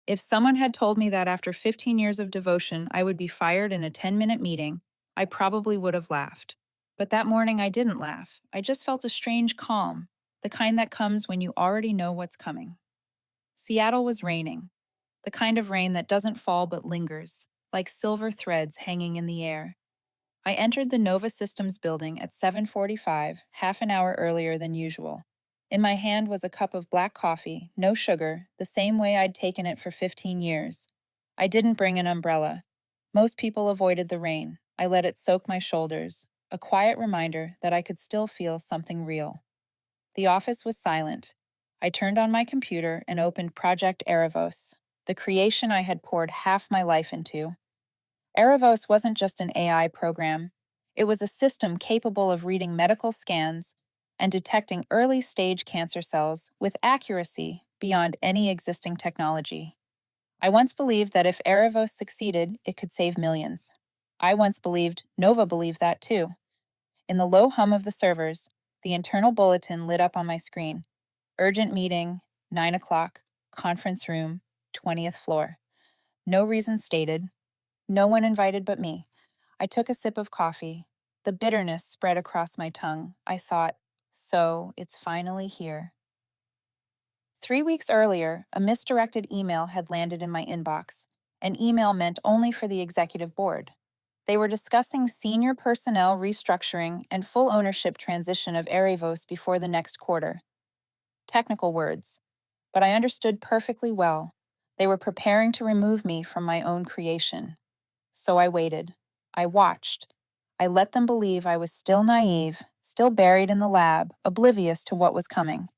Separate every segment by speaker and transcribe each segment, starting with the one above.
Speaker 1: If someone had told me that after 15 years of devotion I would be fired in a 10-minute meeting, I probably would have laughed. But that morning I didn't laugh. I just felt a strange calm, the kind that comes when you already know what's coming. Seattle was raining, the kind of rain that doesn't fall but lingers, like silver threads hanging in the air. I entered the Nova Systems building at 7:45, half an hour earlier than usual. In my hand was a cup of black coffee, no sugar, the same way I'd taken it for 15 years. I didn't bring an umbrella. Most people avoided the rain. I let it soak my shoulders, a quiet reminder that I could still feel something real. The office was silent. I turned on my computer and opened Project Erevos, the creation I had poured half my life into. Erevos wasn't just an AI program. It was a system capable of reading medical scans and detecting early-stage cancer cells with accuracy beyond any existing technology. I once believed that if Erevos succeeded, it could save millions. I once believed Nova believed that too. In the low hum of the servers, the internal bulletin lit up on my screen. Urgent meeting, 9 o'clock, conference room, 20th floor. No reason stated. No one invited but me. I took a sip of coffee. The bitterness spread across my tongue. I thought, so it's finally here. 3 weeks earlier, a misdirected email had landed in my inbox, an email meant only for the executive board. They were discussing senior personnel restructuring and full ownership transition of Erevos before the next quarter. Technical words, but I understood perfectly well. They were preparing to remove me from my own creation. So I waited. I watched. I let them believe I was still naive, still buried in the lab, oblivious to what was coming.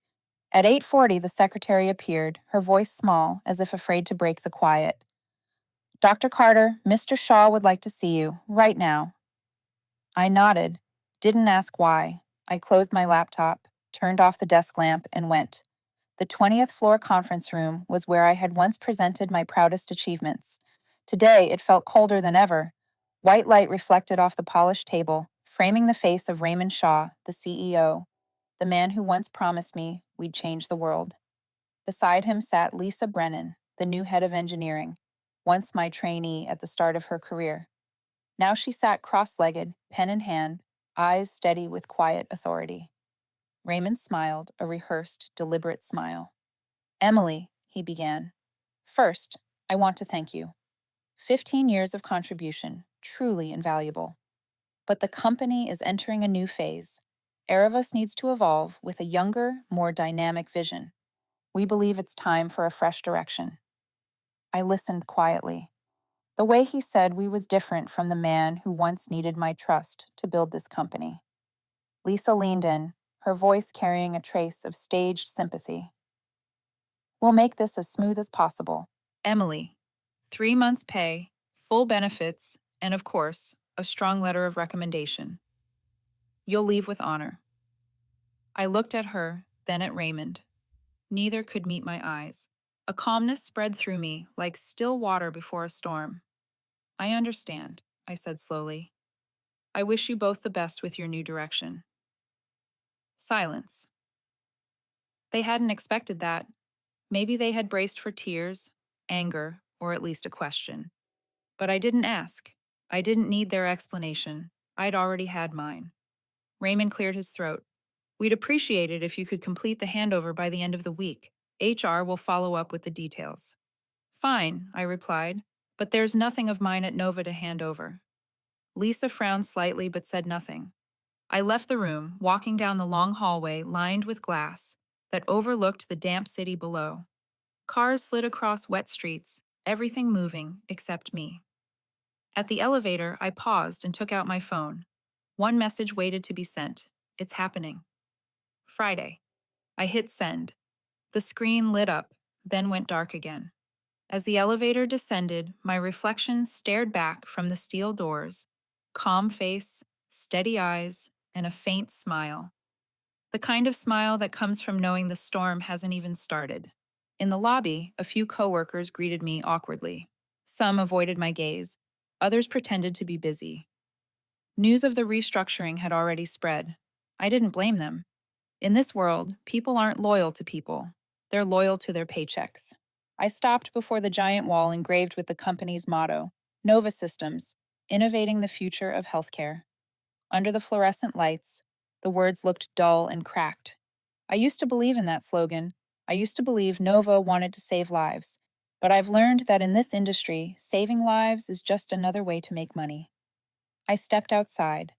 Speaker 1: At 8:40, the secretary appeared, her voice small, as if afraid to break the quiet. "Dr. Carter, Mr. Shaw would like to see you, right now." I nodded, didn't ask why. I closed my laptop, turned off the desk lamp, and went. The 20th floor conference room was where I had once presented my proudest achievements. Today, it felt colder than ever. White light reflected off the polished table, framing the face of Raymond Shaw, the CEO, the man who once promised me we'd change the world. Beside him sat Lisa Brennan, the new head of engineering, once my trainee at the start of her career. Now she sat cross-legged, pen in hand, eyes steady with quiet authority. Raymond smiled, a rehearsed, deliberate smile. "Emily," he began, "first, I want to thank you. 15 years of contribution, truly invaluable. But the company is entering a new phase. Erevos needs to evolve with a younger, more dynamic vision. We believe it's time for a fresh direction." I listened quietly. The way he said we was different from the man who once needed my trust to build this company. Lisa leaned in, her voice carrying a trace of staged sympathy. "We'll make this as smooth as possible. Emily, 3 months' pay, full benefits, and of course, a strong letter of recommendation. You'll leave with honor." I looked at her, then at Raymond. Neither could meet my eyes. A calmness spread through me like still water before a storm. "I understand," I said slowly. "I wish you both the best with your new direction." Silence. They hadn't expected that. Maybe they had braced for tears, anger, or at least a question. But I didn't ask. I didn't need their explanation. I'd already had mine. Raymond cleared his throat. "We'd appreciate it if you could complete the handover by the end of the week. HR will follow up with the details." "Fine," I replied, "but there's nothing of mine at Nova to hand over." Lisa frowned slightly but said nothing. I left the room, walking down the long hallway lined with glass that overlooked the damp city below. Cars slid across wet streets, everything moving except me. At the elevator, I paused and took out my phone. One message waited to be sent. "It's happening." Friday. I hit send. The screen lit up, then went dark again. As the elevator descended, my reflection stared back from the steel doors, calm face, steady eyes, and a faint smile. The kind of smile that comes from knowing the storm hasn't even started. In the lobby, a few coworkers greeted me awkwardly. Some avoided my gaze. Others pretended to be busy. News of the restructuring had already spread. I didn't blame them. In this world, people aren't loyal to people. They're loyal to their paychecks. I stopped before the giant wall engraved with the company's motto, Nova Systems, innovating the future of healthcare. Under the fluorescent lights, the words looked dull and cracked. I used to believe in that slogan. I used to believe Nova wanted to save lives. But I've learned that in this industry, saving lives is just another way to make money. I stepped outside.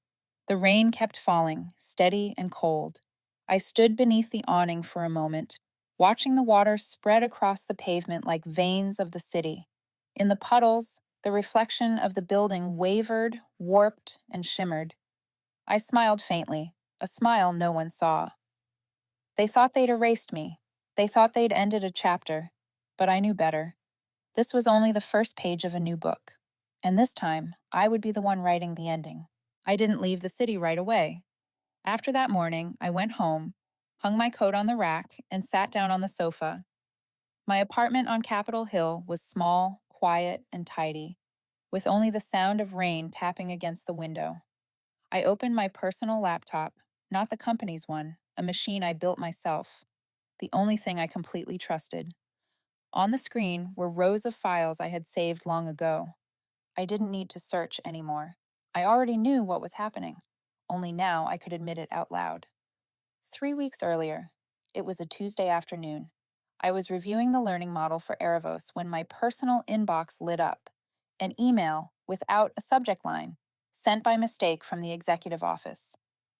Speaker 1: The rain kept falling, steady and cold. I stood beneath the awning for a moment, watching the water spread across the pavement like veins of the city. In the puddles, the reflection of the building wavered, warped, and shimmered. I smiled faintly, a smile no one saw. They thought they'd erased me. They thought they'd ended a chapter. But I knew better. This was only the first page of a new book. And this time, I would be the one writing the ending. I didn't leave the city right away. After that morning, I went home, hung my coat on the rack, and sat down on the sofa. My apartment on Capitol Hill was small, quiet, and tidy, with only the sound of rain tapping against the window. I opened my personal laptop, not the company's one, a machine I built myself, the only thing I completely trusted. On the screen were rows of files I had saved long ago. I didn't need to search anymore. I already knew what was happening. Only now I could admit it out loud. 3 weeks earlier, it was a Tuesday afternoon. I was reviewing the learning model for Erevos when my personal inbox lit up. An email without a subject line, sent by mistake from the executive office.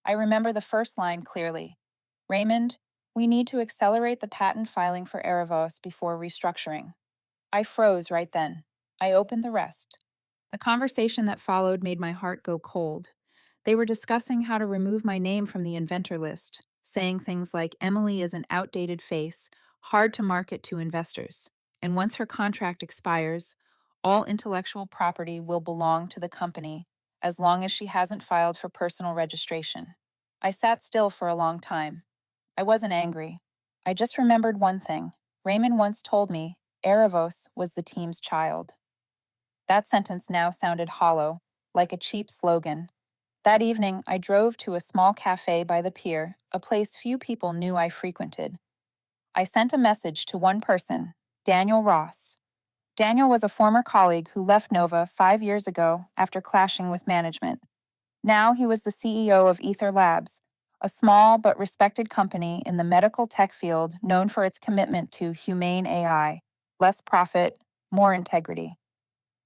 Speaker 1: I remember the first line clearly. Raymond, we need to accelerate the patent filing for Erevos before restructuring. I froze right then. I opened the rest. The conversation that followed made my heart go cold. They were discussing how to remove my name from the inventor list, saying things like Emily is an outdated face, hard to market to investors, and once her contract expires, all intellectual property will belong to the company as long as she hasn't filed for personal registration. I sat still for a long time. I wasn't angry. I just remembered one thing. Raymond once told me Erevos was the team's child. That sentence now sounded hollow, like a cheap slogan. That evening, I drove to a small cafe by the pier, a place few people knew I frequented. I sent a message to one person, Daniel Ross. Daniel was a former colleague who left Nova 5 years ago after clashing with management. Now he was the CEO of Ether Labs, a small but respected company in the medical tech field known for its commitment to humane AI, less profit, more integrity.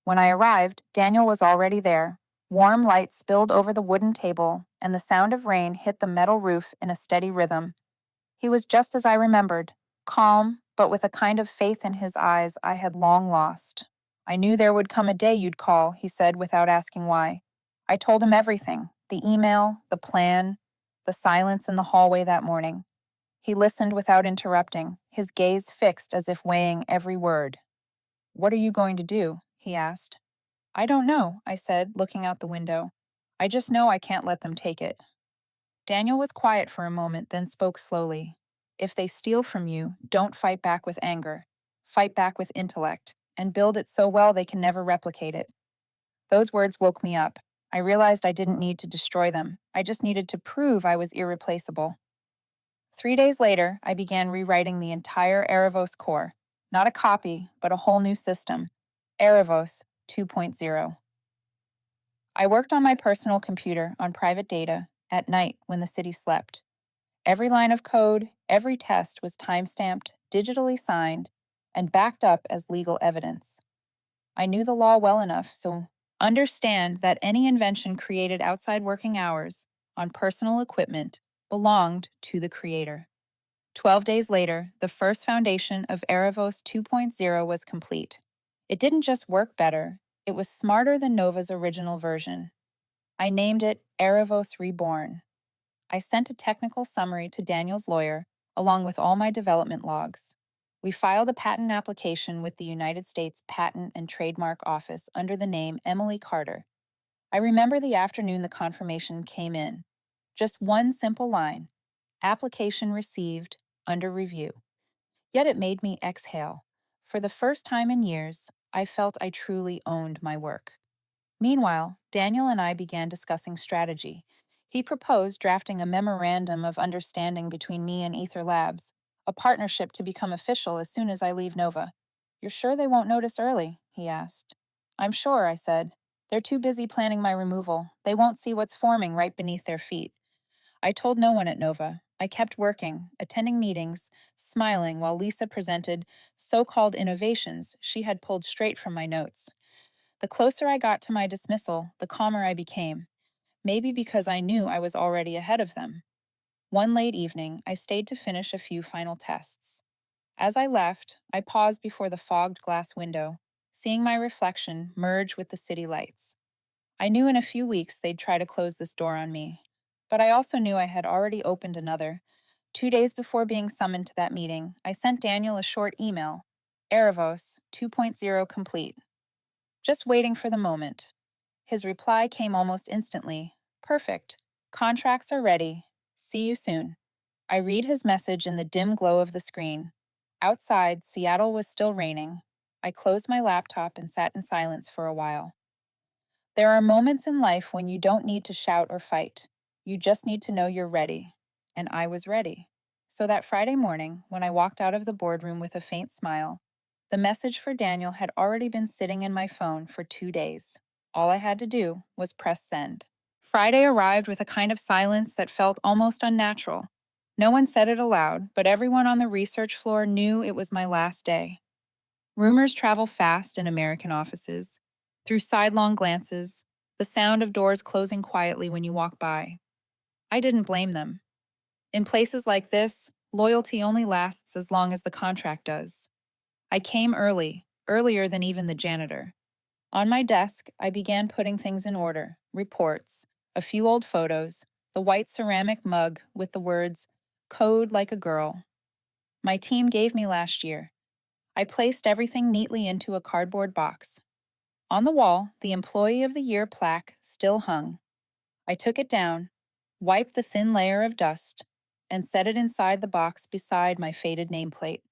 Speaker 1: When I arrived, Daniel was already there. Warm light spilled over the wooden table, and the sound of rain hit the metal roof in a steady rhythm. He was just as I remembered, calm, but with a kind of faith in his eyes I had long lost. I knew there would come a day you'd call, he said without asking why. I told him everything, the email, the plan, the silence in the hallway that morning. He listened without interrupting, his gaze fixed as if weighing every word. What are you going to do? He asked. I don't know, I said, looking out the window. I just know I can't let them take it. Daniel was quiet for a moment, then spoke slowly. If they steal from you, don't fight back with anger. Fight back with intellect, and build it so well they can never replicate it. Those words woke me up. I realized I didn't need to destroy them. I just needed to prove I was irreplaceable. 3 days later, I began rewriting the entire Erevos core. Not a copy, but a whole new system. Erevos 2.0. I worked on my personal computer on private data at night when the city slept. Every line of code, every test was timestamped, digitally signed, and backed up as legal evidence. I knew the law well enough so understand that any invention created outside working hours on personal equipment belonged to the creator. 12 days later, the first foundation of Erevos 2.0 was complete. It didn't just work better, it was smarter than Nova's original version. I named it Erevos Reborn. I sent a technical summary to Daniel's lawyer, along with all my development logs. We filed a patent application with the United States Patent and Trademark Office under the name Emily Carter. I remember the afternoon the confirmation came in. Just one simple line, application received, under review. Yet it made me exhale. For the first time in years, I felt I truly owned my work. Meanwhile, Daniel and I began discussing strategy. He proposed drafting a memorandum of understanding between me and Ether Labs, a partnership to become official as soon as I leave Nova. You're sure they won't notice early? He asked. I'm sure, I said. They're too busy planning my removal. They won't see what's forming right beneath their feet. I told no one at Nova. I kept working, attending meetings, smiling while Lisa presented so-called innovations she had pulled straight from my notes. The closer I got to my dismissal, the calmer I became, maybe because I knew I was already ahead of them. One late evening, I stayed to finish a few final tests. As I left, I paused before the fogged glass window, seeing my reflection merge with the city lights. I knew in a few weeks they'd try to close this door on me, but I also knew I had already opened another. 2 days before being summoned to that meeting, I sent Daniel a short email, Erevos 2.0 complete, just waiting for the moment. His reply came almost instantly. Perfect. Contracts are ready. See you soon. I read his message in the dim glow of the screen. Outside, Seattle was still raining. I closed my laptop and sat in silence for a while. There are moments in life when you don't need to shout or fight. You just need to know you're ready. And I was ready. So that Friday morning, when I walked out of the boardroom with a faint smile, the message for Daniel had already been sitting in my phone for 2 days. All I had to do was press send. Friday arrived with a kind of silence that felt almost unnatural. No one said it aloud, but everyone on the research floor knew it was my last day. Rumors travel fast in American offices, through sidelong glances, the sound of doors closing quietly when you walk by. I didn't blame them. In places like this, loyalty only lasts as long as the contract does. I came early, earlier than even the janitor. On my desk, I began putting things in order, reports, a few old photos, the white ceramic mug with the words, "Code like a girl," my team gave me last year. I placed everything neatly into a cardboard box. On the wall, the Employee of the Year plaque still hung. I took it down, wiped the thin layer of dust, and set it inside the box beside my faded nameplate.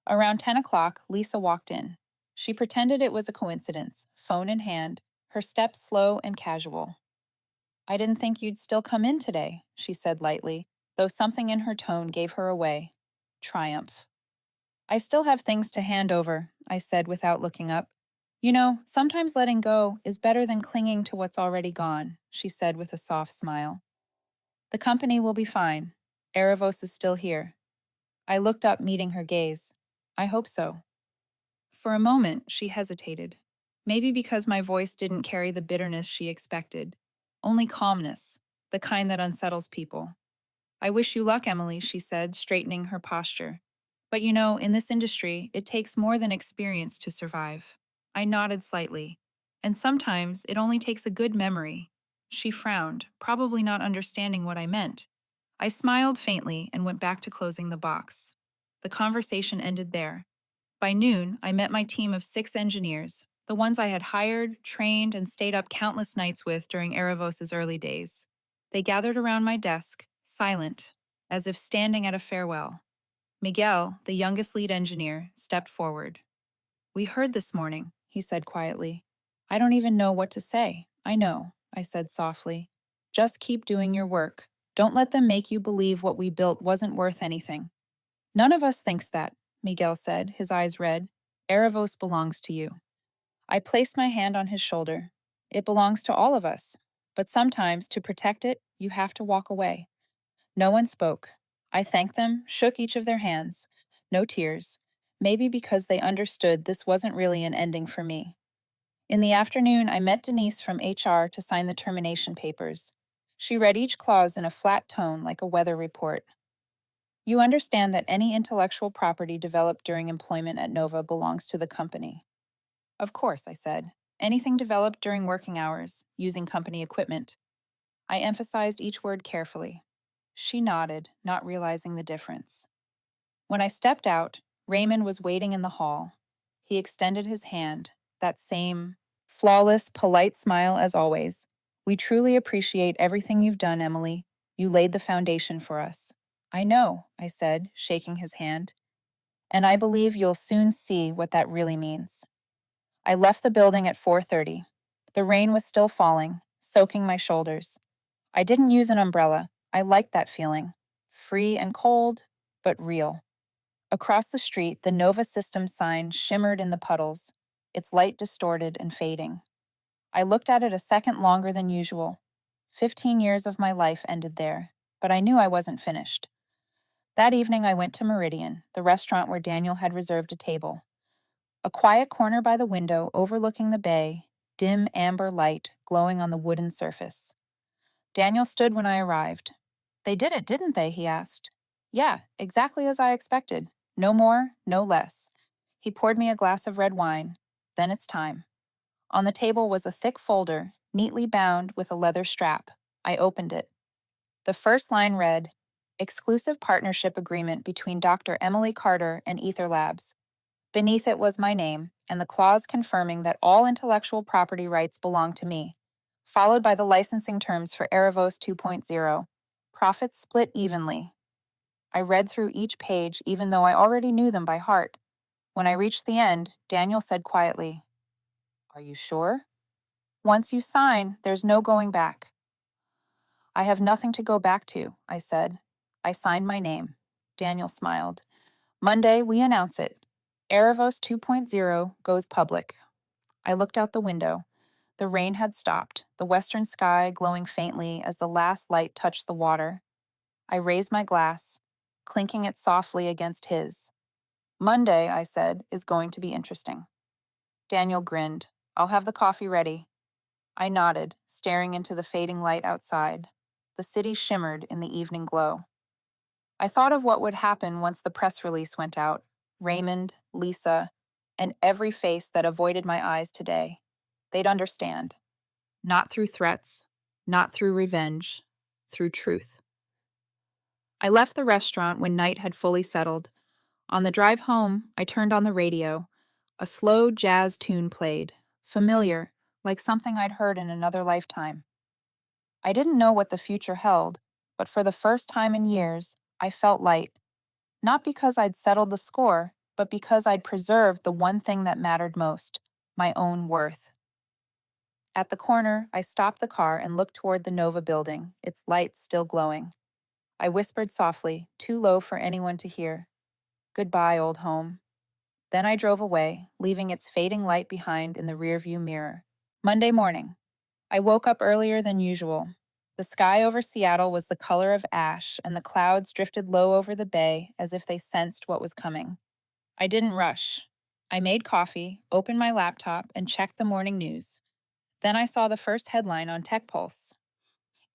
Speaker 1: Around 10 o'clock, Lisa walked in. She pretended it was a coincidence, phone in hand, her steps slow and casual. I didn't think you'd still come in today, she said lightly, though something in her tone gave her away. Triumph. I still have things to hand over, I said without looking up. You know, sometimes letting go is better than clinging to what's already gone, she said with a soft smile. The company will be fine. Erevos is still here. I looked up, meeting her gaze. I hope so. For a moment, she hesitated. Maybe because my voice didn't carry the bitterness she expected. Only calmness, the kind that unsettles people. I wish you luck, Emily, she said, straightening her posture. But you know, in this industry, it takes more than experience to survive. I nodded slightly. And sometimes it only takes a good memory. She frowned, probably not understanding what I meant. I smiled faintly and went back to closing the box. The conversation ended there. By noon, I met my team of 6 engineers, the ones I had hired, trained, and stayed up countless nights with during Erevos's early days. They gathered around my desk, silent, as if standing at a farewell. Miguel, the youngest lead engineer, stepped forward. We heard this morning, he said quietly. I don't even know what to say. I know, I said softly. Just keep doing your work. Don't let them make you believe what we built wasn't worth anything. None of us thinks that, Miguel said, his eyes red. Erevos belongs to you. I placed my hand on his shoulder. It belongs to all of us. But sometimes, to protect it, you have to walk away. No one spoke. I thanked them, shook each of their hands. No tears. Maybe because they understood this wasn't really an ending for me. In the afternoon, I met Denise from HR to sign the termination papers. She read each clause in a flat tone like a weather report. You understand that any intellectual property developed during employment at Nova belongs to the company. Of course, I said. Anything developed during working hours, using company equipment. I emphasized each word carefully. She nodded, not realizing the difference. When I stepped out, Raymond was waiting in the hall. He extended his hand, that same flawless, polite smile as always. We truly appreciate everything you've done, Emily. You laid the foundation for us. I know, I said, shaking his hand. And I believe you'll soon see what that really means. I left the building at 4:30. The rain was still falling, soaking my shoulders. I didn't use an umbrella. I liked that feeling. Free and cold, but real. Across the street, the Nova Systems sign shimmered in the puddles, its light distorted and fading. I looked at it a second longer than usual. 15 years of my life ended there, but I knew I wasn't finished. That evening, I went to Meridian, the restaurant where Daniel had reserved a table. A quiet corner by the window overlooking the bay, dim amber light glowing on the wooden surface. Daniel stood when I arrived. "They did it, didn't they?" he asked. "Yeah, exactly as I expected. No more, no less." He poured me a glass of red wine. "Then it's time." On the table was a thick folder, neatly bound with a leather strap. I opened it. The first line read, "Exclusive Partnership Agreement between Dr. Emily Carter and Ether Labs." Beneath it was my name, and the clause confirming that all intellectual property rights belong to me, followed by the licensing terms for Erevos 2.0. Profits split evenly. I read through each page even though I already knew them by heart. When I reached the end, Daniel said quietly, "Are you sure?" "Once you sign, there's no going back." "I have nothing to go back to," I said. I signed my name. Daniel smiled. "Monday, we announce it. Erevos 2.0 goes public." I looked out the window. The rain had stopped, the western sky glowing faintly as the last light touched the water. I raised my glass, clinking it softly against his. "Monday," I said, "is going to be interesting." Daniel grinned. "I'll have the coffee ready." I nodded, staring into the fading light outside. The city shimmered in the evening glow. I thought of what would happen once the press release went out. Raymond, Lisa, and every face that avoided my eyes today. They'd understand. Not through threats, not through revenge, through truth. I left the restaurant when night had fully settled. On the drive home, I turned on the radio. A slow jazz tune played, familiar, like something I'd heard in another lifetime. I didn't know what the future held, but for the first time in years, I felt light. Not because I'd settled the score, but because I'd preserved the one thing that mattered most, my own worth. At the corner, I stopped the car and looked toward the Nova building, its lights still glowing. I whispered softly, too low for anyone to hear, "Goodbye, old home." Then I drove away, leaving its fading light behind in the rearview mirror. Monday morning. I woke up earlier than usual. The sky over Seattle was the color of ash, and the clouds drifted low over the bay as if they sensed what was coming. I didn't rush. I made coffee, opened my laptop, and checked the morning news. Then I saw the first headline on Tech Pulse.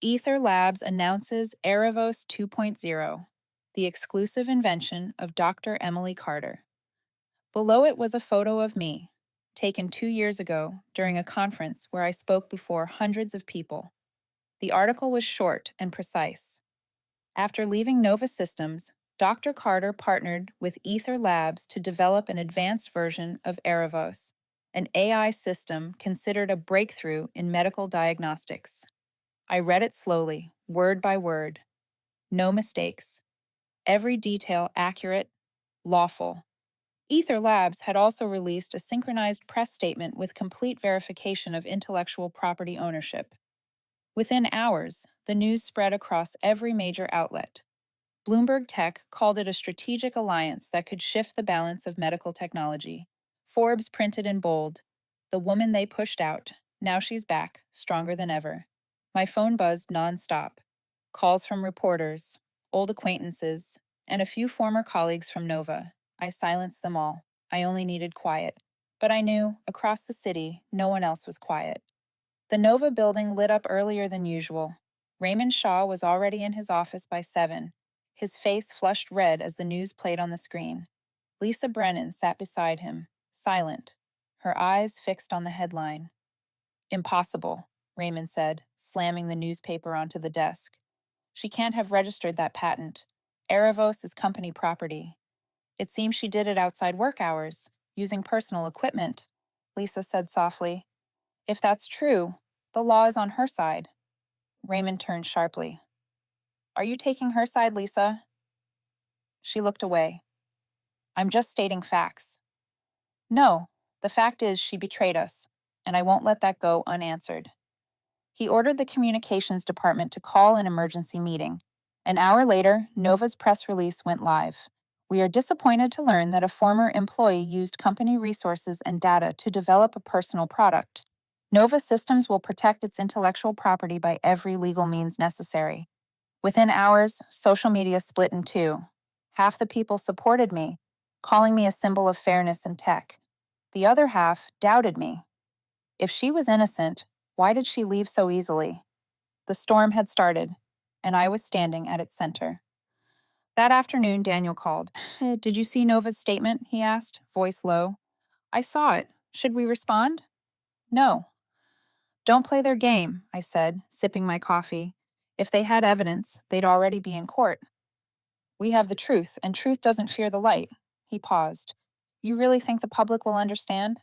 Speaker 1: Ether Labs announces Erevos 2.0, the exclusive invention of Dr. Emily Carter. Below it was a photo of me, taken 2 years ago during a conference where I spoke before hundreds of people. The article was short and precise. After leaving Nova Systems, Dr. Carter partnered with Ether Labs to develop an advanced version of Erevos, an AI system considered a breakthrough in medical diagnostics. I read it slowly, word by word. No mistakes. Every detail accurate, lawful. Ether Labs had also released a synchronized press statement with complete verification of intellectual property ownership. Within hours, the news spread across every major outlet. Bloomberg Tech called it a strategic alliance that could shift the balance of medical technology. Forbes printed in bold, "The woman they pushed out. Now she's back, stronger than ever." My phone buzzed nonstop. Calls from reporters, old acquaintances, and a few former colleagues from Nova. I silenced them all. I only needed quiet. But I knew, across the city, no one else was quiet. The Nova building lit up earlier than usual. Raymond Shaw was already in his office by 7, his face flushed red as the news played on the screen. Lisa Brennan sat beside him, silent, her eyes fixed on the headline. "Impossible," Raymond said, slamming the newspaper onto the desk. "She can't have registered that patent. Erevos is company property." "It seems she did it outside work hours, using personal equipment," Lisa said softly. "If that's true, the law is on her side." Raymond turned sharply. "Are you taking her side, Lisa?" She looked away. "I'm just stating facts." "No, the fact is she betrayed us, and I won't let that go unanswered." He ordered the communications department to call an emergency meeting. An hour later, Nova's press release went live. We are disappointed to learn that a former employee used company resources and data to develop a personal product. Nova Systems will protect its intellectual property by every legal means necessary. Within hours, social media split in two. Half the people supported me, calling me a symbol of fairness in tech. The other half doubted me. If she was innocent, why did she leave so easily? The storm had started, and I was standing at its center. That afternoon, Daniel called. Did you see Nova's statement? He asked, voice low. I saw it. Should we respond? No. Don't play their game, I said, sipping my coffee. If they had evidence, they'd already be in court. We have the truth, and truth doesn't fear the light. He paused. You really think the public will understand?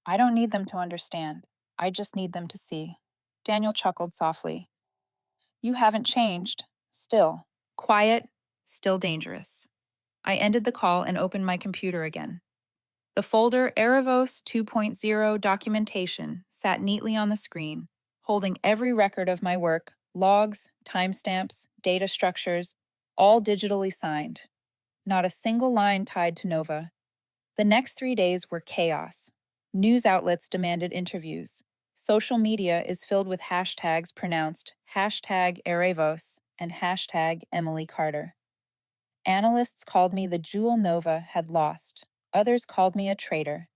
Speaker 1: I don't need them to understand. I just need them to see. Daniel chuckled softly. You haven't changed. Still. Quiet, still dangerous. I ended the call and opened my computer again. The folder Erevos 2.0 documentation sat neatly on the screen, holding every record of my work, logs, timestamps, data structures, all digitally signed. Not a single line tied to Nova. The next 3 days were chaos. News outlets demanded interviews. Social media is filled with hashtags pronounced #Erevos and #Emily Carter. Analysts called me the jewel Nova had lost. Others called me a traitor.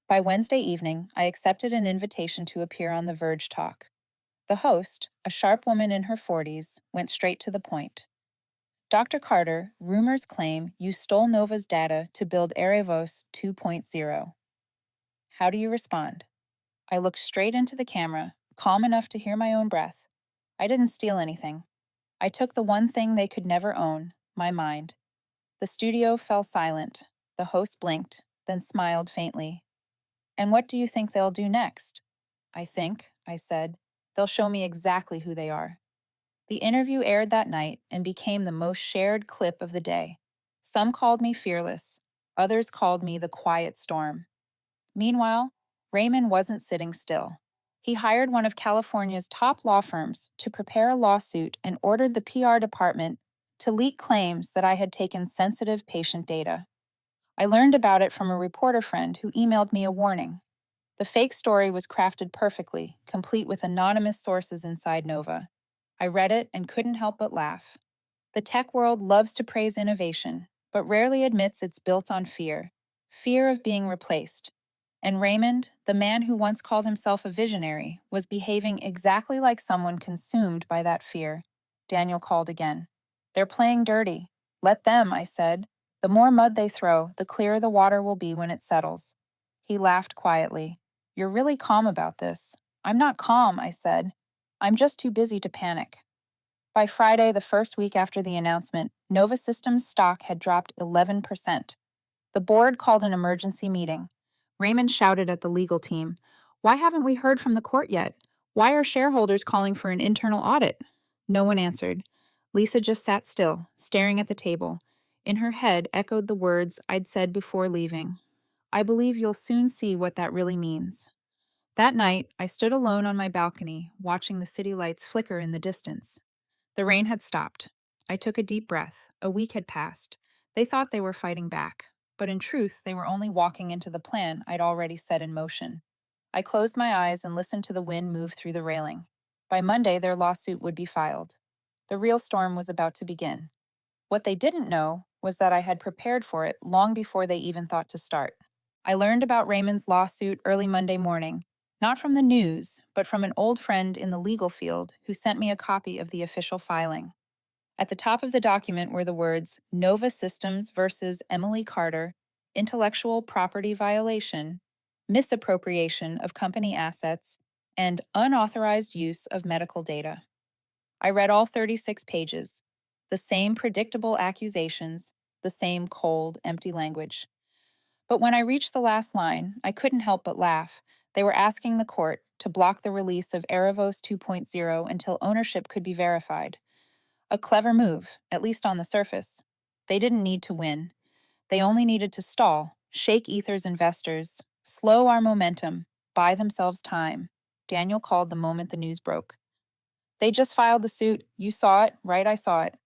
Speaker 1: By Wednesday evening, I accepted an invitation to appear on The Verge Talk. The host, a sharp woman in her 40s, went straight to the point. Dr. Carter, rumors claim you stole Nova's data to build Erevos 2.0. How do you respond? I looked straight into the camera, calm enough to hear my own breath. I didn't steal anything. I took the one thing they could never own, my mind. The studio fell silent. The host blinked, then smiled faintly. And what do you think they'll do next? I said, they'll show me exactly who they are. The interview aired that night and became the most shared clip of the day. Some called me fearless. Others called me the quiet storm. Meanwhile, Raymond wasn't sitting still. He hired one of California's top law firms to prepare a lawsuit and ordered the PR department to leak claims that I had taken sensitive patient data. I learned about it from a reporter friend who emailed me a warning. The fake story was crafted perfectly, complete with anonymous sources inside Nova. I read it and couldn't help but laugh. The tech world loves to praise innovation, but rarely admits it's built on fear of being replaced. And Raymond, the man who once called himself a visionary, was behaving exactly like someone consumed by that fear. Daniel called again. They're playing dirty. Let them, I said. The more mud they throw, the clearer the water will be when it settles. He laughed quietly. You're really calm about this. I'm not calm, I said. I'm just too busy to panic. By Friday, the first week after the announcement, Nova Systems stock had dropped 11%. The board called an emergency meeting. Raymond shouted at the legal team, "Why haven't we heard from the court yet? Why are shareholders calling for an internal audit?" No one answered. Lisa just sat still, staring at the table. In her head echoed the words I'd said before leaving. I believe you'll soon see what that really means. That night, I stood alone on my balcony, watching the city lights flicker in the distance. The rain had stopped. I took a deep breath. A week had passed. They thought they were fighting back, but in truth, they were only walking into the plan I'd already set in motion. I closed my eyes and listened to the wind move through the railing. By Monday, their lawsuit would be filed. The real storm was about to begin. What they didn't know was that I had prepared for it long before they even thought to start. I learned about Raymond's lawsuit early Monday morning, not from the news, but from an old friend in the legal field who sent me a copy of the official filing. At the top of the document were the words Nova Systems versus Emily Carter, intellectual property violation, misappropriation of company assets, and unauthorized use of medical data. I read all 36 pages. The same predictable accusations, the same cold, empty language. But when I reached the last line, I couldn't help but laugh. They were asking the court to block the release of Erevos 2.0 until ownership could be verified. A clever move, at least on the surface. They didn't need to win. They only needed to stall, shake Ether's investors, slow our momentum, buy themselves time. Daniel called the moment the news broke. They just filed the suit. You saw it, right? I saw it.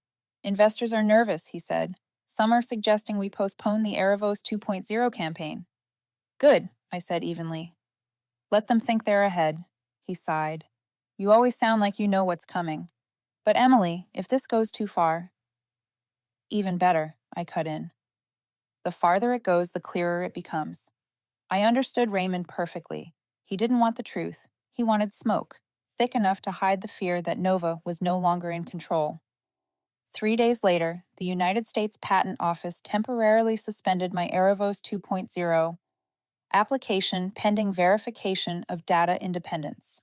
Speaker 1: Investors are nervous, he said. Some are suggesting we postpone the Erevos 2.0 campaign. Good, I said evenly. Let them think they're ahead. He sighed. You always sound like you know what's coming. But Emily, if this goes too far. Even better, I cut in. The farther it goes, the clearer it becomes. I understood Raymond perfectly. He didn't want the truth. He wanted smoke, thick enough to hide the fear that Nova was no longer in control. 3 days later, the United States Patent Office temporarily suspended my Erevos 2.0 application pending verification of data independence.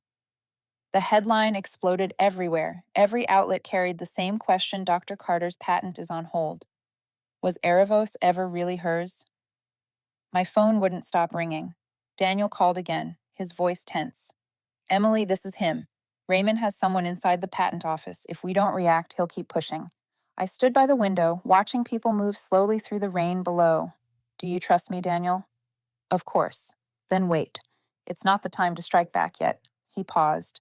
Speaker 1: The headline exploded everywhere. Every outlet carried the same question: Dr. Carter's patent is on hold. Was Erevos ever really hers? My phone wouldn't stop ringing. Daniel called again, his voice tense. Emily, this is him. Raymond has someone inside the patent office. If we don't react, he'll keep pushing. I stood by the window, watching people move slowly through the rain below. Do you trust me, Daniel? Of course. Then wait. It's not the time to strike back yet. He paused.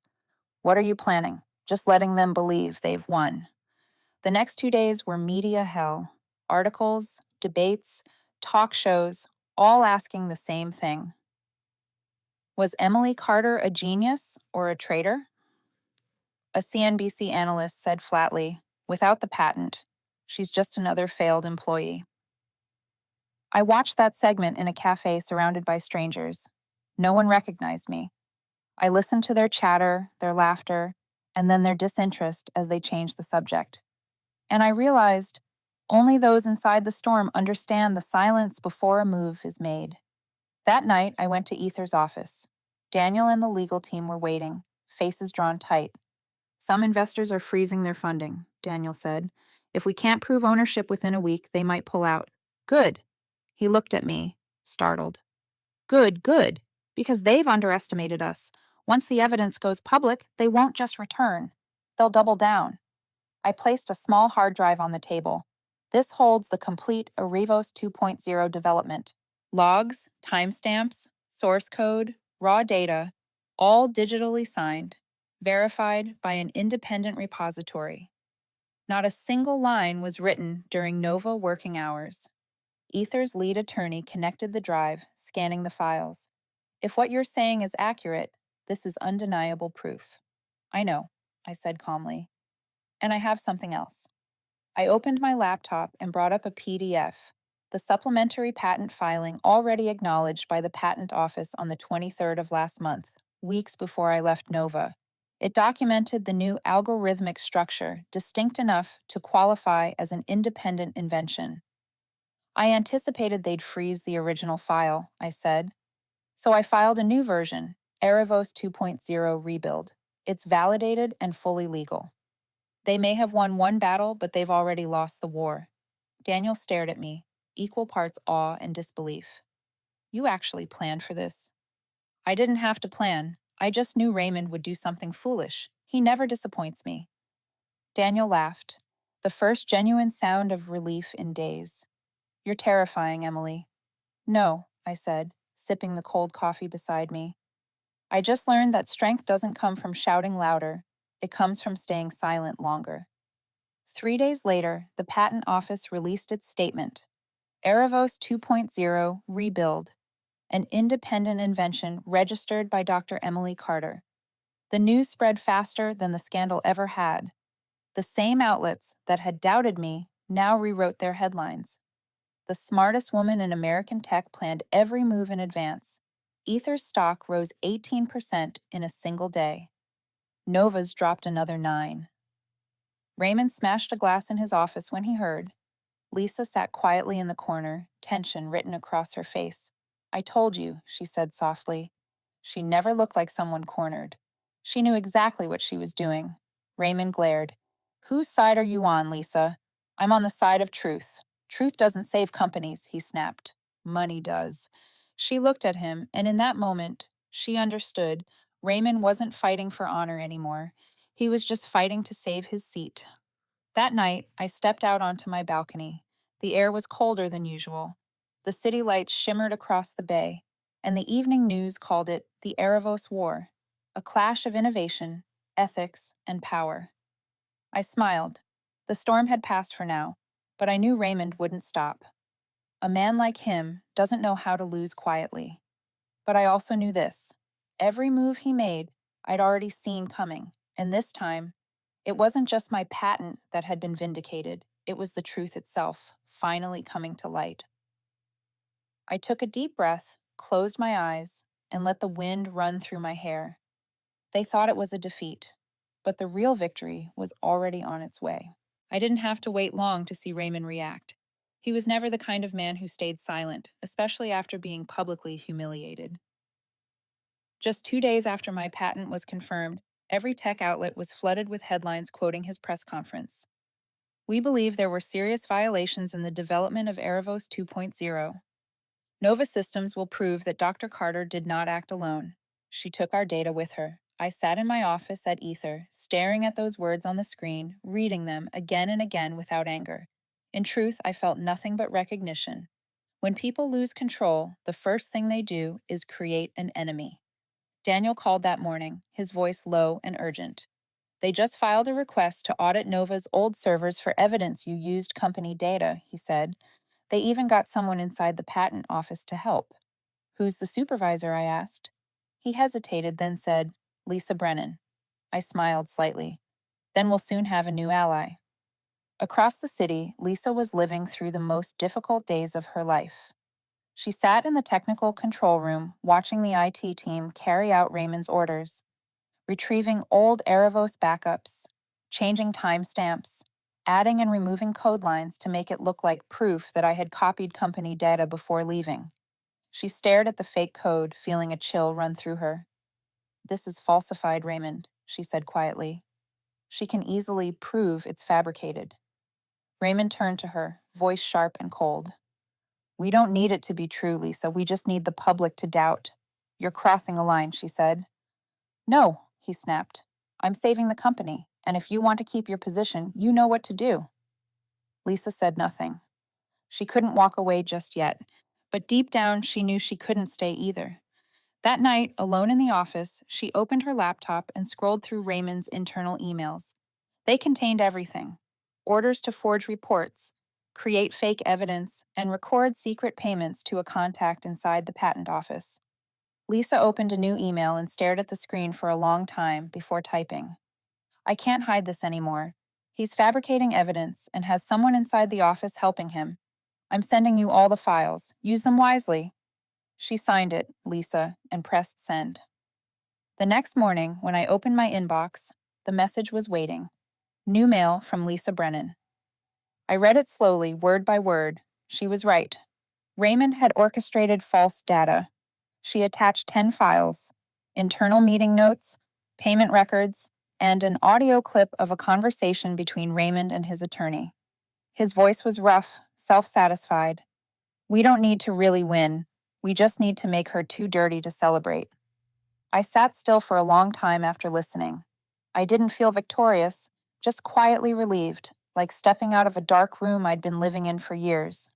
Speaker 1: What are you planning? Just letting them believe they've won. The next 2 days were media hell. Articles, debates, talk shows, all asking the same thing. Was Emily Carter a genius or a traitor? A CNBC analyst said flatly, without the patent, she's just another failed employee. I watched that segment in a cafe surrounded by strangers. No one recognized me. I listened to their chatter, their laughter, and then their disinterest as they changed the subject. And I realized only those inside the storm understand the silence before a move is made. That night, I went to Ether's office. Daniel and the legal team were waiting, faces drawn tight. Some investors are freezing their funding, Daniel said. If we can't prove ownership within a week, they might pull out. Good. He looked at me, startled. Good, because they've underestimated us. Once the evidence goes public, they won't just return. They'll double down. I placed a small hard drive on the table. This holds the complete Erevos 2.0 development. Logs, timestamps, source code, raw data, all digitally signed, verified by an independent repository. Not a single line was written during Nova working hours. Ether's lead attorney connected the drive, scanning the files. If what you're saying is accurate, this is undeniable proof. I know, I said calmly. And I have something else. I opened my laptop and brought up a PDF, the supplementary patent filing already acknowledged by the Patent Office on the 23rd of last month, weeks before I left Nova. It documented the new algorithmic structure, distinct enough to qualify as an independent invention. I anticipated they'd freeze the original file, I said. So I filed a new version, Erevos 2.0 Rebuild. It's validated and fully legal. They may have won one battle, but they've already lost the war. Daniel stared at me, equal parts awe and disbelief. You actually planned for this? I didn't have to plan. I just knew Raymond would do something foolish. He never disappoints me. Daniel laughed, the first genuine sound of relief in days. You're terrifying, Emily. No, I said, sipping the cold coffee beside me. I just learned that strength doesn't come from shouting louder. It comes from staying silent longer. 3 days later, the Patent Office released its statement, Erevos 2.0 Rebuild, an independent invention registered by Dr. Emily Carter. The news spread faster than the scandal ever had. The same outlets that had doubted me now rewrote their headlines. The smartest woman in American tech planned every move in advance. Ether's stock rose 18% in a single day. Nova's dropped another 9%. Raymond smashed a glass in his office when he heard. Lisa sat quietly in the corner, tension written across her face. I told you, she said softly. She never looked like someone cornered. She knew exactly what she was doing. Raymond glared. Whose side are you on, Lisa? I'm on the side of truth. Truth doesn't save companies, he snapped. Money does. She looked at him, and in that moment, she understood Raymond wasn't fighting for honor anymore. He was just fighting to save his seat. That night, I stepped out onto my balcony. The air was colder than usual. The city lights shimmered across the bay, and the evening news called it the Erevos War, a clash of innovation, ethics, and power. I smiled. The storm had passed for now. But I knew Raymond wouldn't stop. A man like him doesn't know how to lose quietly. But I also knew this. Every move he made, I'd already seen coming. And this time, it wasn't just my patent that had been vindicated, it was the truth itself, finally coming to light. I took a deep breath, closed my eyes, and let the wind run through my hair. They thought it was a defeat, but the real victory was already on its way. I didn't have to wait long to see Raymond react. He was never the kind of man who stayed silent, especially after being publicly humiliated. Just 2 days after my patent was confirmed, every tech outlet was flooded with headlines quoting his press conference. We believe there were serious violations in the development of Erevos 2.0. Nova Systems will prove that Dr. Carter did not act alone. She took our data with her. I sat in my office at Ether, staring at those words on the screen, reading them again and again without anger. In truth, I felt nothing but recognition. When people lose control, the first thing they do is create an enemy. Daniel called that morning, his voice low and urgent. They just filed a request to audit Nova's old servers for evidence you used company data, he said. They even got someone inside the patent office to help. Who's the supervisor? I asked. He hesitated, then said, Lisa Brennan. I smiled slightly. Then we'll soon have a new ally. Across the city, Lisa was living through the most difficult days of her life. She sat in the technical control room, watching the IT team carry out Raymond's orders, retrieving old Erevos backups, changing timestamps, adding and removing code lines to make it look like proof that I had copied company data before leaving. She stared at the fake code, feeling a chill run through her. This is falsified, Raymond, she said quietly. She can easily prove it's fabricated. Raymond turned to her, voice sharp and cold. We don't need it to be true, Lisa. We just need the public to doubt. You're crossing a line, she said. No, he snapped. I'm saving the company, and if you want to keep your position, you know what to do. Lisa said nothing. She couldn't walk away just yet, but deep down she knew she couldn't stay either. That night, alone in the office, she opened her laptop and scrolled through Raymond's internal emails. They contained everything: orders to forge reports, create fake evidence, and record secret payments to a contact inside the patent office. Lisa opened a new email and stared at the screen for a long time before typing. I can't hide this anymore. He's fabricating evidence and has someone inside the office helping him. I'm sending you all the files. Use them wisely. She signed it, Lisa, and pressed send. The next morning, when I opened my inbox, the message was waiting. New mail from Lisa Brennan. I read it slowly, word by word. She was right. Raymond had orchestrated false data. She attached 10 files: internal meeting notes, payment records, and an audio clip of a conversation between Raymond and his attorney. His voice was rough, self-satisfied. We don't need to really win. We just need to make her too dirty to celebrate. I sat still for a long time after listening. I didn't feel victorious, just quietly relieved, like stepping out of a dark room I'd been living in for years.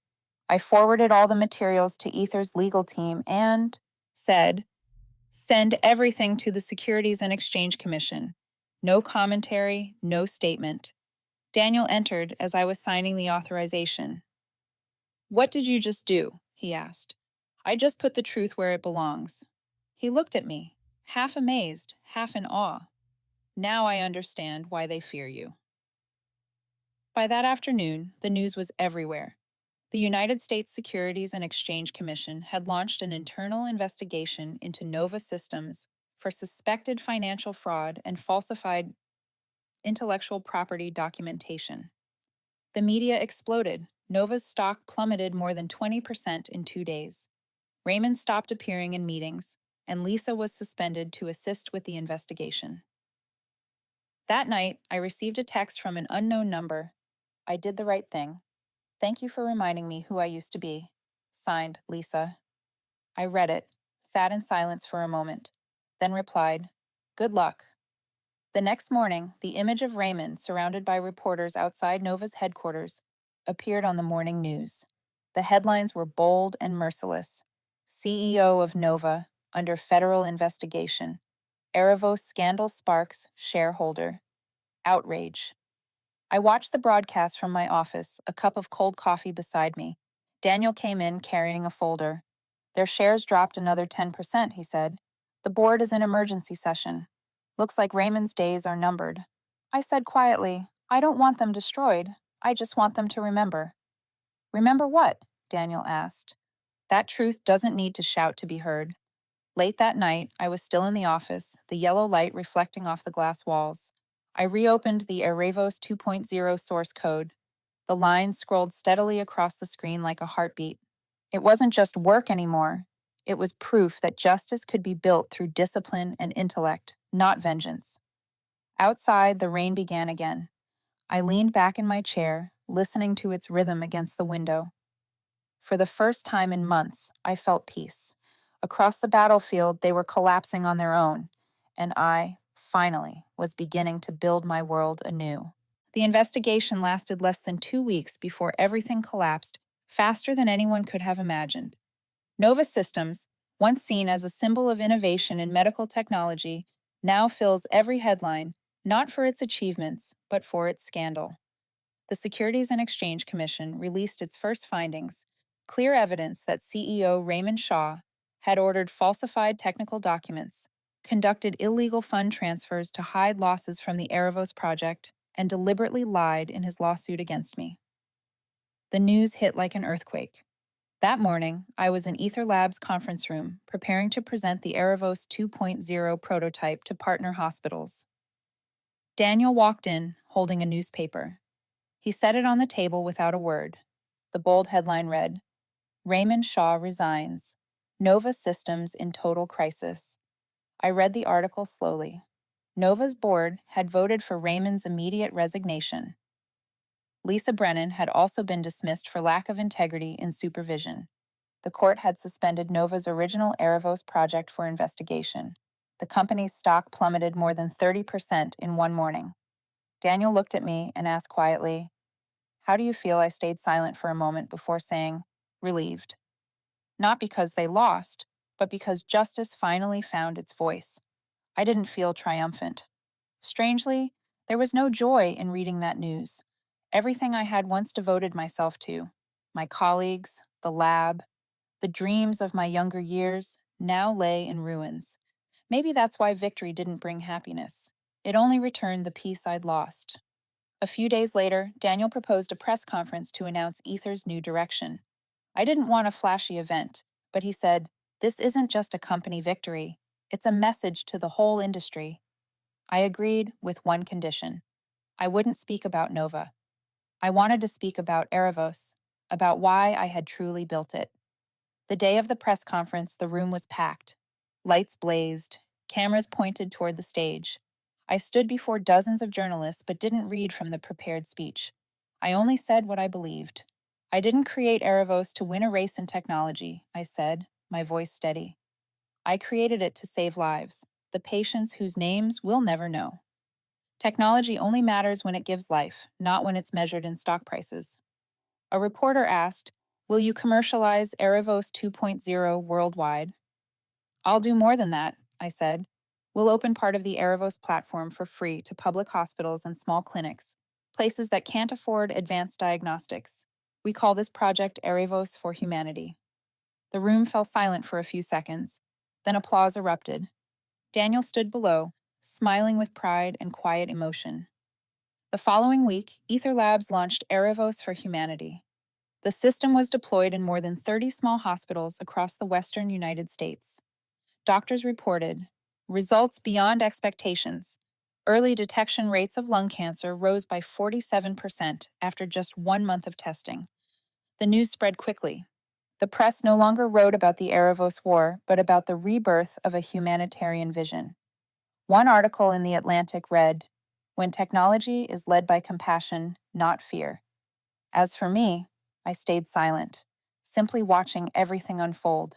Speaker 1: I forwarded all the materials to Ether's legal team and said, send everything to the Securities and Exchange Commission. No commentary, no statement. Daniel entered as I was signing the authorization. What did you just do? He asked. I just put the truth where it belongs. He looked at me, half amazed, half in awe. Now I understand why they fear you. By that afternoon, the news was everywhere. The United States Securities and Exchange Commission had launched an internal investigation into Nova Systems for suspected financial fraud and falsified intellectual property documentation. The media exploded. Nova's stock plummeted more than 20% in 2 days. Raymond stopped appearing in meetings, and Lisa was suspended to assist with the investigation. That night, I received a text from an unknown number. I did the right thing. Thank you for reminding me who I used to be. Signed, Lisa. I read it, sat in silence for a moment, then replied, Good luck. The next morning, the image of Raymond, surrounded by reporters outside Nova's headquarters, appeared on the morning news. The headlines were bold and merciless. CEO of Nova, under federal investigation. Erevos scandal sparks, shareholder. Outrage. I watched the broadcast from my office, a cup of cold coffee beside me. Daniel came in carrying a folder. Their shares dropped another 10%, he said. The board is in emergency session. Looks like Raymond's days are numbered. I said quietly, I don't want them destroyed. I just want them to remember. Remember what? Daniel asked. That truth doesn't need to shout to be heard. Late that night, I was still in the office, the yellow light reflecting off the glass walls. I reopened the Erevos 2.0 source code. The lines scrolled steadily across the screen like a heartbeat. It wasn't just work anymore. It was proof that justice could be built through discipline and intellect, not vengeance. Outside, the rain began again. I leaned back in my chair, listening to its rhythm against the window. For the first time in months, I felt peace. Across the battlefield, they were collapsing on their own, and I, finally, was beginning to build my world anew. The investigation lasted less than 2 weeks before everything collapsed, faster than anyone could have imagined. Nova Systems, once seen as a symbol of innovation in medical technology, now fills every headline, not for its achievements, but for its scandal. The Securities and Exchange Commission released its first findings, clear evidence that CEO Raymond Shaw had ordered falsified technical documents, conducted illegal fund transfers to hide losses from the Erevos project, and deliberately lied in his lawsuit against me. The news hit like an earthquake. That morning, I was in Ether Lab's conference room, preparing to present the Erevos 2.0 prototype to partner hospitals. Daniel walked in, holding a newspaper. He set it on the table without a word. The bold headline read, Raymond Shaw resigns. Nova Systems in total crisis. I read the article slowly. Nova's board had voted for Raymond's immediate resignation. Lisa Brennan had also been dismissed for lack of integrity in supervision. The court had suspended Nova's original Erevos project for investigation. The company's stock plummeted more than 30% in one morning. Daniel looked at me and asked quietly, How do you feel? I stayed silent for a moment before saying, relieved. Not because they lost, but because justice finally found its voice. I didn't feel triumphant. Strangely, there was no joy in reading that news. Everything I had once devoted myself to, my colleagues, the lab, the dreams of my younger years, now lay in ruins. Maybe that's why victory didn't bring happiness. It only returned the peace I'd lost. A few days later, Daniel proposed a press conference to announce Ether's new direction. I didn't want a flashy event, but he said, This isn't just a company victory. It's a message to the whole industry. I agreed with one condition. I wouldn't speak about Nova. I wanted to speak about Erevos, about why I had truly built it. The day of the press conference, the room was packed. Lights blazed, cameras pointed toward the stage. I stood before dozens of journalists but didn't read from the prepared speech. I only said what I believed. I didn't create Erevos to win a race in technology, I said, my voice steady. I created it to save lives, the patients whose names we'll never know. Technology only matters when it gives life, not when it's measured in stock prices. A reporter asked, Will you commercialize Erevos 2.0 worldwide? I'll do more than that, I said. We'll open part of the Erevos platform for free to public hospitals and small clinics, places that can't afford advanced diagnostics. We call this project Erevos for Humanity. The room fell silent for a few seconds. Then applause erupted. Daniel stood below, smiling with pride and quiet emotion. The following week, Ether Labs launched Erevos for Humanity. The system was deployed in more than 30 small hospitals across the western United States. Doctors reported results beyond expectations. Early detection rates of lung cancer rose by 47% after just 1 month of testing. The news spread quickly. The press no longer wrote about the Erevos war, but about the rebirth of a humanitarian vision. One article in The Atlantic read, When technology is led by compassion, not fear. As for me, I stayed silent, simply watching everything unfold.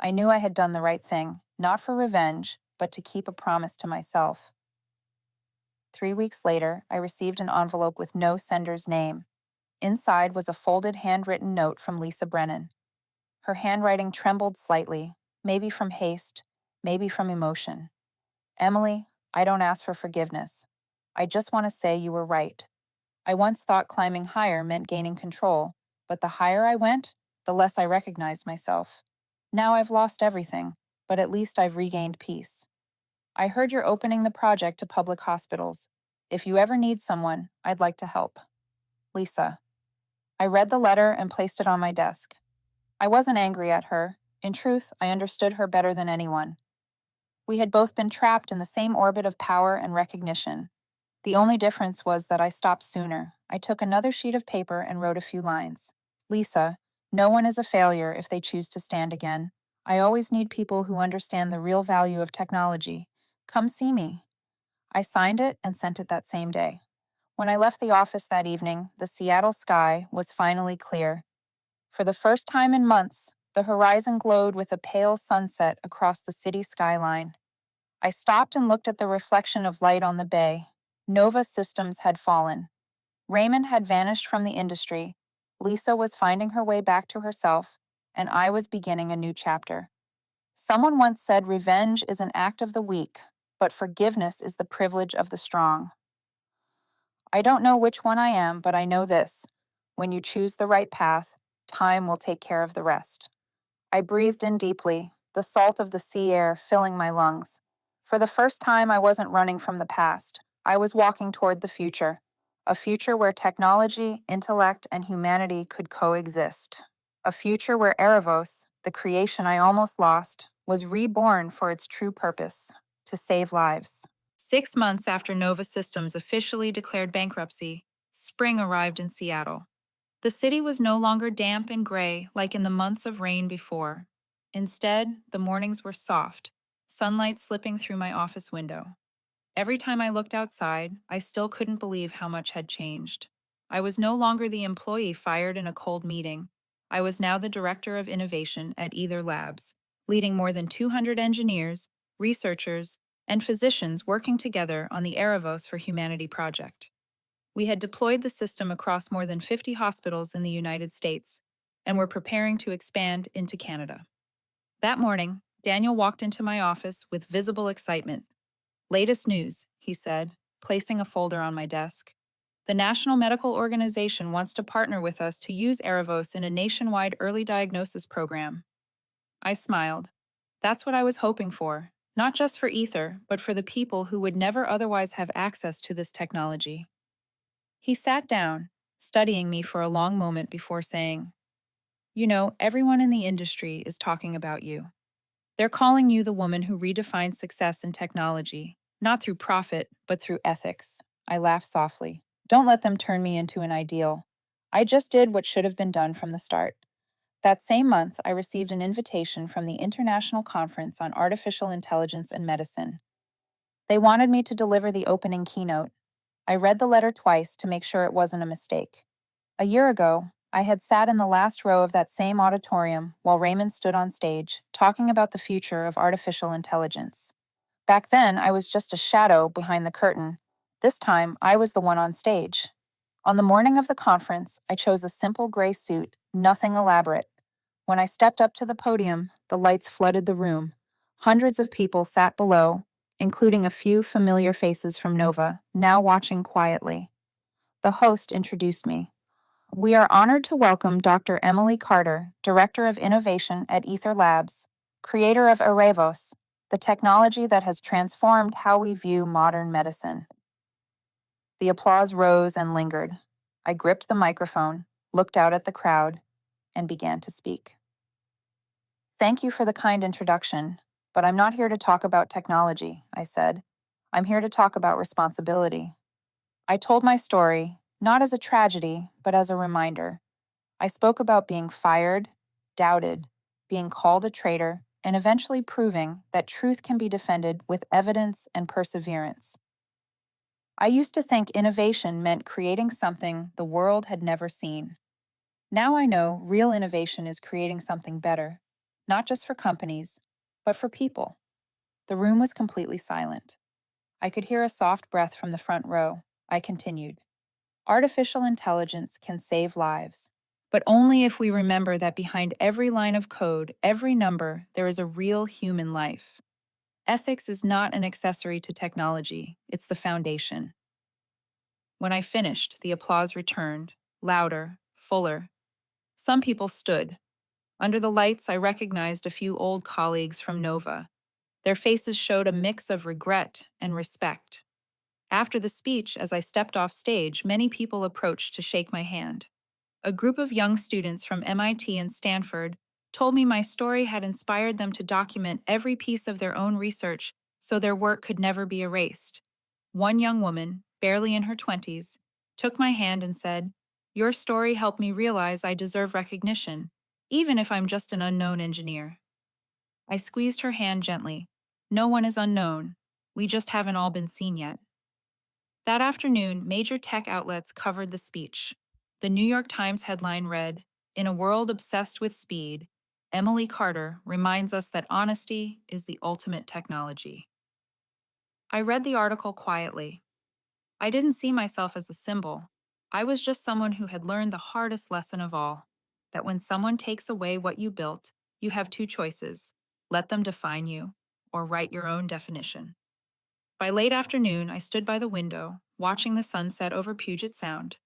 Speaker 1: I knew I had done the right thing, not for revenge, but to keep a promise to myself. 3 weeks later, I received an envelope with no sender's name. Inside was a folded handwritten note from Lisa Brennan. Her handwriting trembled slightly, maybe from haste, maybe from emotion. Emily, I don't ask for forgiveness. I just want to say you were right. I once thought climbing higher meant gaining control, but the higher I went, the less I recognized myself. Now I've lost everything, but at least I've regained peace. I heard you're opening the project to public hospitals. If you ever need someone, I'd like to help. Lisa. I read the letter and placed it on my desk. I wasn't angry at her. In truth, I understood her better than anyone. We had both been trapped in the same orbit of power and recognition. The only difference was that I stopped sooner. I took another sheet of paper and wrote a few lines. Lisa, no one is a failure if they choose to stand again. I always need people who understand the real value of technology. Come see me. I signed it and sent it that same day. When I left the office that evening, the Seattle sky was finally clear. For the first time in months, the horizon glowed with a pale sunset across the city skyline. I stopped and looked at the reflection of light on the bay. Nova Systems had fallen. Raymond had vanished from the industry. Lisa was finding her way back to herself, and I was beginning a new chapter. Someone once said revenge is an act of the weak, but forgiveness is the privilege of the strong. I don't know which one I am, but I know this. When you choose the right path, time will take care of the rest. I breathed in deeply, the salt of the sea air filling my lungs. For the first time, I wasn't running from the past. I was walking toward the future, a future where technology, intellect, and humanity could coexist. A future where Erevos, the creation I almost lost, was reborn for its true purpose, to save lives. 6 months after Nova Systems officially declared bankruptcy, spring arrived in Seattle. The city was no longer damp and gray like in the months of rain before. Instead, the mornings were soft, sunlight slipping through my office window. Every time I looked outside, I still couldn't believe how much had changed. I was no longer the employee fired in a cold meeting. I was now the director of innovation at Ether Labs, leading more than 200 engineers, researchers, and physicians working together on the Erevos for Humanity project. We had deployed the system across more than 50 hospitals in the United States and were preparing to expand into Canada. That morning, Daniel walked into my office with visible excitement. Latest news, he said, placing a folder on my desk. The National Medical Organization wants to partner with us to use Erevos in a nationwide early diagnosis program. I smiled. That's what I was hoping for, not just for Ether, but for the people who would never otherwise have access to this technology. He sat down, studying me for a long moment before saying, "You know, everyone in the industry is talking about you. They're calling you the woman who redefined success in technology, not through profit, but through ethics." I laughed softly. Don't let them turn me into an ideal. I just did what should have been done from the start. That same month, I received an invitation from the International Conference on Artificial Intelligence and Medicine. They wanted me to deliver the opening keynote. I read the letter twice to make sure it wasn't a mistake. A year ago, I had sat in the last row of that same auditorium while Raymond stood on stage, talking about the future of artificial intelligence. Back then, I was just a shadow behind the curtain. This time, I was the one on stage. On the morning of the conference, I chose a simple gray suit, nothing elaborate. When I stepped up to the podium, the lights flooded the room. Hundreds of people sat below, including a few familiar faces from Nova, now watching quietly. The host introduced me. We are honored to welcome Dr. Emily Carter, Director of Innovation at Ether Labs, creator of Erevos, the technology that has transformed how we view modern medicine. The applause rose and lingered. I gripped the microphone, looked out at the crowd, and began to speak. Thank you for the kind introduction, but I'm not here to talk about technology, I said. I'm here to talk about responsibility. I told my story, not as a tragedy, but as a reminder. I spoke about being fired, doubted, being called a traitor, and eventually proving that truth can be defended with evidence and perseverance. I used to think innovation meant creating something the world had never seen. Now I know real innovation is creating something better, not just for companies, but for people. The room was completely silent. I could hear a soft breath from the front row. I continued. Artificial intelligence can save lives, but only if we remember that behind every line of code, every number, there is a real human life. Ethics is not an accessory to technology, it's the foundation. When I finished, the applause returned, louder, fuller. Some people stood. Under the lights, I recognized a few old colleagues from Nova. Their faces showed a mix of regret and respect. After the speech, as I stepped off stage, many people approached to shake my hand. A group of young students from MIT and Stanford told me my story had inspired them to document every piece of their own research so their work could never be erased. One young woman, barely in her 20s, took my hand and said, "Your story helped me realize I deserve recognition, even if I'm just an unknown engineer." I squeezed her hand gently. No one is unknown. We just haven't all been seen yet. That afternoon, major tech outlets covered the speech. The New York Times headline read, "In a world obsessed with speed, Emily Carter reminds us that honesty is the ultimate technology." I read the article quietly. I didn't see myself as a symbol. I was just someone who had learned the hardest lesson of all, that when someone takes away what you built, you have two choices: let them define you, or write your own definition. By late afternoon, I stood by the window, watching the sunset over Puget Sound.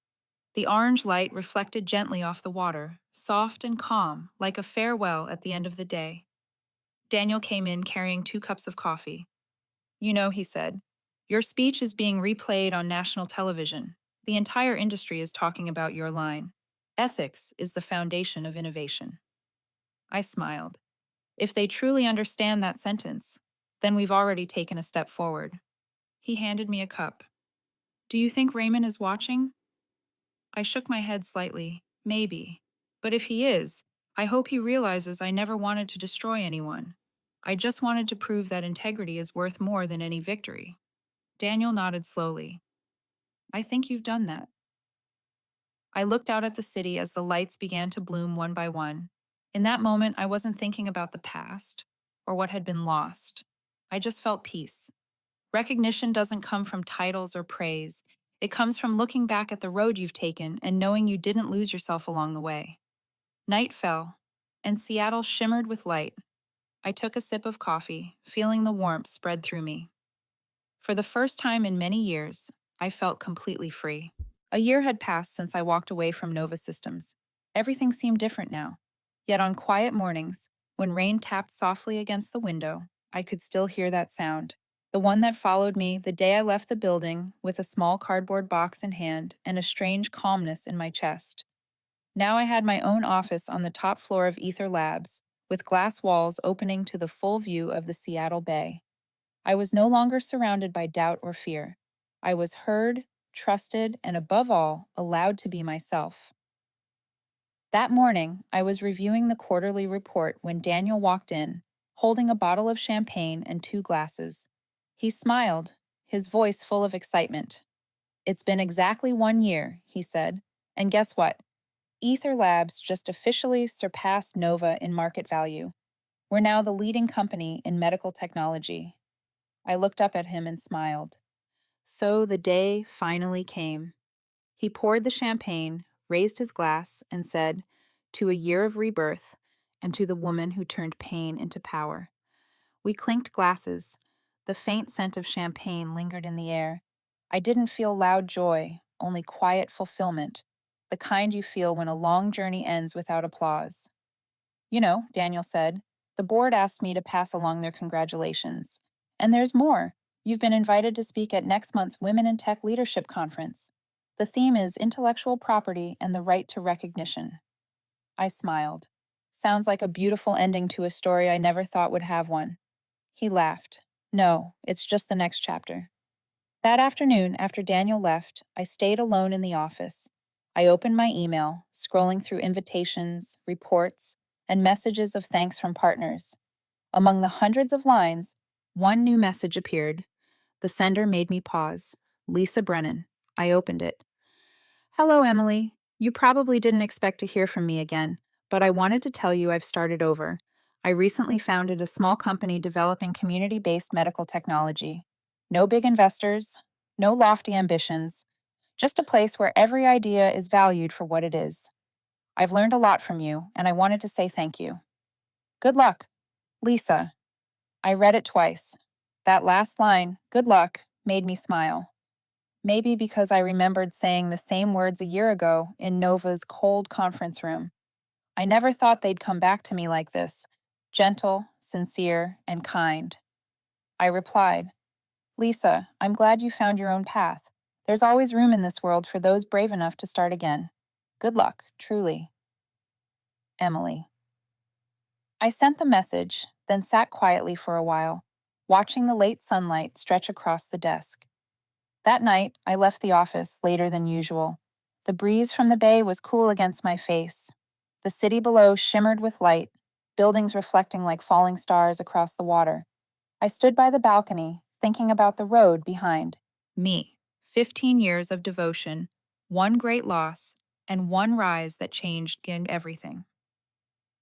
Speaker 1: The orange light reflected gently off the water, soft and calm, like a farewell at the end of the day. Daniel came in carrying 2 cups of coffee. "You know," he said, "your speech is being replayed on national television. The entire industry is talking about your line. Ethics is the foundation of innovation." I smiled. If they truly understand that sentence, then we've already taken a step forward. He handed me a cup. "Do you think Raymond is watching?" I shook my head slightly. Maybe. But if he is, I hope he realizes I never wanted to destroy anyone. I just wanted to prove that integrity is worth more than any victory. Daniel nodded slowly. "I think you've done that." I looked out at the city as the lights began to bloom one by one. In that moment, I wasn't thinking about the past or what had been lost. I just felt peace. Recognition doesn't come from titles or praise. It comes from looking back at the road you've taken and knowing you didn't lose yourself along the way. Night fell, and Seattle shimmered with light. I took a sip of coffee, feeling the warmth spread through me. For the first time in many years, I felt completely free. A year had passed since I walked away from Nova Systems. Everything seemed different now. Yet on quiet mornings, when rain tapped softly against the window, I could still hear that sound. The one that followed me the day I left the building with a small cardboard box in hand and a strange calmness in my chest. Now I had my own office on the top floor of Ether Labs, with glass walls opening to the full view of the Seattle Bay. I was no longer surrounded by doubt or fear. I was heard, trusted, and above all, allowed to be myself. That morning, I was reviewing the quarterly report when Daniel walked in, holding a bottle of champagne and 2 glasses. He smiled, his voice full of excitement. "It's been exactly 1 year," he said, "and guess what? Ether Labs just officially surpassed Nova in market value. We're now the leading company in medical technology." I looked up at him and smiled. So the day finally came. He poured the champagne, raised his glass, and said, "To a year of rebirth, and to the woman who turned pain into power." We clinked glasses. The faint scent of champagne lingered in the air. I didn't feel loud joy, only quiet fulfillment, the kind you feel when a long journey ends without applause. "You know," Daniel said, "the board asked me to pass along their congratulations. And there's more. You've been invited to speak at next month's Women in Tech Leadership Conference. The theme is intellectual property and the right to recognition." I smiled. Sounds like a beautiful ending to a story I never thought would have one. He laughed. "No, it's just the next chapter." That afternoon, after Daniel left, I stayed alone in the office. I opened my email, scrolling through invitations, reports, and messages of thanks from partners. Among the hundreds of lines, one new message appeared. The sender made me pause. Lisa Brennan. I opened it. "Hello, Emily. You probably didn't expect to hear from me again, but I wanted to tell you I've started over. I recently founded a small company developing community-based medical technology. No big investors, no lofty ambitions, just a place where every idea is valued for what it is. I've learned a lot from you, and I wanted to say thank you. Good luck, Lisa." I read it twice. That last line, "good luck," made me smile. Maybe because I remembered saying the same words a year ago in Nova's cold conference room. I never thought they'd come back to me like this, gentle, sincere, and kind. I replied, Lisa, I'm glad you found your own path. There's always room in this world for those brave enough to start again. Good luck, truly. Emily. I sent the message, then sat quietly for a while, watching the late sunlight stretch across the desk. That night, I left the office later than usual. The breeze from the bay was cool against my face. The city below shimmered with light, buildings reflecting like falling stars across the water. I stood by the balcony, thinking about the road behind. Me, 15 years of devotion, one great loss, and one rise that changed everything.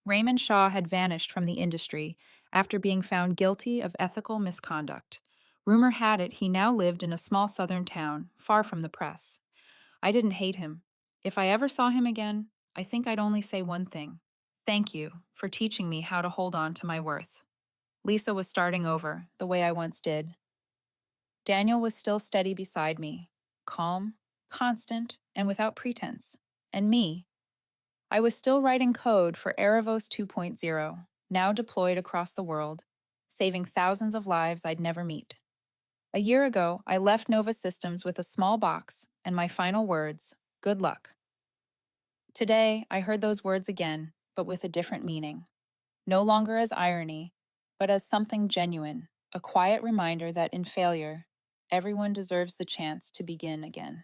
Speaker 1: Raymond Shaw had vanished from the industry after being found guilty of ethical misconduct. Rumor had it he now lived in a small southern town, far from the press. I didn't hate him. If I ever saw him again, I think I'd only say one thing. Thank you for teaching me how to hold on to my worth. Lisa was starting over, the way I once did. Daniel was still steady beside me, calm, constant, and without pretense. And me, I was still writing code for Erevos 2.0, now deployed across the world, saving thousands of lives I'd never meet. A year ago, I left Nova Systems with a small box and my final words, good luck. Today, I heard those words again, but with a different meaning. No longer as irony, but as something genuine, a quiet reminder that in failure, everyone deserves the chance to begin again.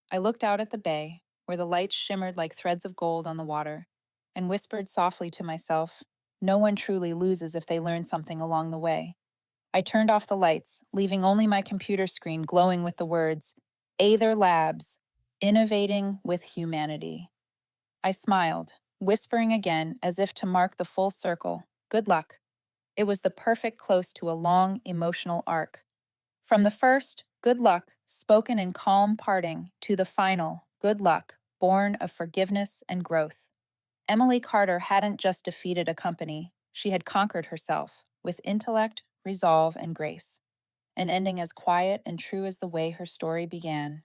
Speaker 1: I looked out at the bay, where the lights shimmered like threads of gold on the water, and whispered softly to myself, no one truly loses if they learn something along the way. I turned off the lights, leaving only my computer screen glowing with the words, Aether Labs, innovating with humanity. I smiled, whispering again as if to mark the full circle, good luck. It was the perfect close to a long, emotional arc. From the first, good luck, spoken in calm parting, to the final, good luck, born of forgiveness and growth. Emily Carter hadn't just defeated a company, she had conquered herself, with intellect, resolve, and grace. An ending as quiet and true as the way her story began.